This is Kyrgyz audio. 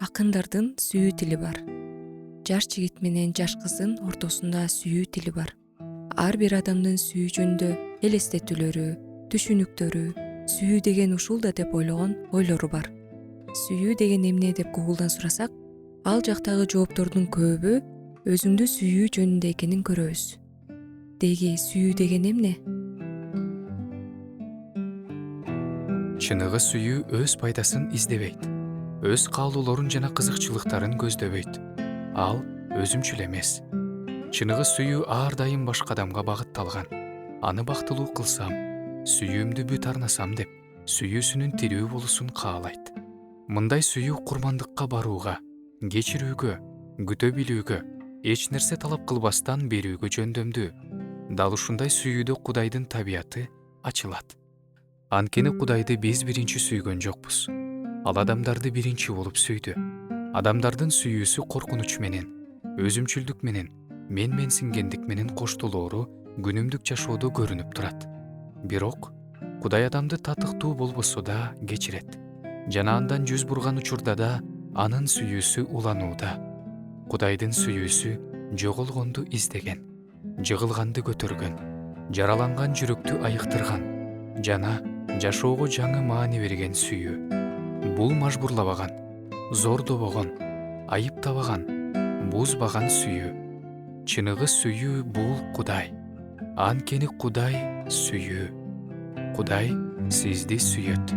Акындардын сүйүү тили бар. Жаш жигит менен жаш кыздын ортосунда сүйүү тили бар. Ар бир адамдын сүйүү жөнүндө элестетүүлөрү, түшүнүктөрү, сүйүү деген ушул да деп ойлогон ойлору бар. Сүйүү деген эмне деп Google'дан сурасак, ал жактагы жооптордун көбү өзүңдү сүйүү жөнүндө экенин көрөбүз. Деги сүйүү деген эмне? Чыныгы сүйүү өз пайдасын издебейт. Өз каалоолорун жана кызыкчылыктарын көздөбөйт. Ал өзүмчүл эмес. Чыныгы сүйүү ар дайым башка адамга багытталган. Аны бактылуу кылсам, сүйүүмдү бүт арнасам деп, сүйүүсүнүн тирүү болуусун каалайт. Мындай сүйүү курмандыкка барууга, кечирүүгө, күтө билүүгө, эч нерсе талап кылбастан берүүгө жөндөмдүү. Дал ушундай сүйүүдө Кудайдын табияты ачылат. Анткени Кудайды биз биринчи сүйгөн жокпуз. Ал адамдарды биринчи болуп сүйдү. Адамдардын сүйүүсү коркунуч менен, өзүмчүлдүк менен, менсингендик менен коштолоору күнүмдүк жашоодо көрүнүп турат. Бирок Кудай адамды татыктуу болбосо да кечирет. Жана андан жүз бурган учурда да анын сүйүүсү уланууда. Кудайдын сүйүүсү жоголгонду издеген, жыгылганды көтөргөн, жараланган жүрөктү айыктырган жана жашоого жаңы маани берген сүйүү. Бул мажбурлабаган, зордобогон, айыптабаган, бузбаган сүйүү. Чыныгы сүйүү бул Кудай. Анткени Кудай сүйүү. Кудай сизди сүйөт.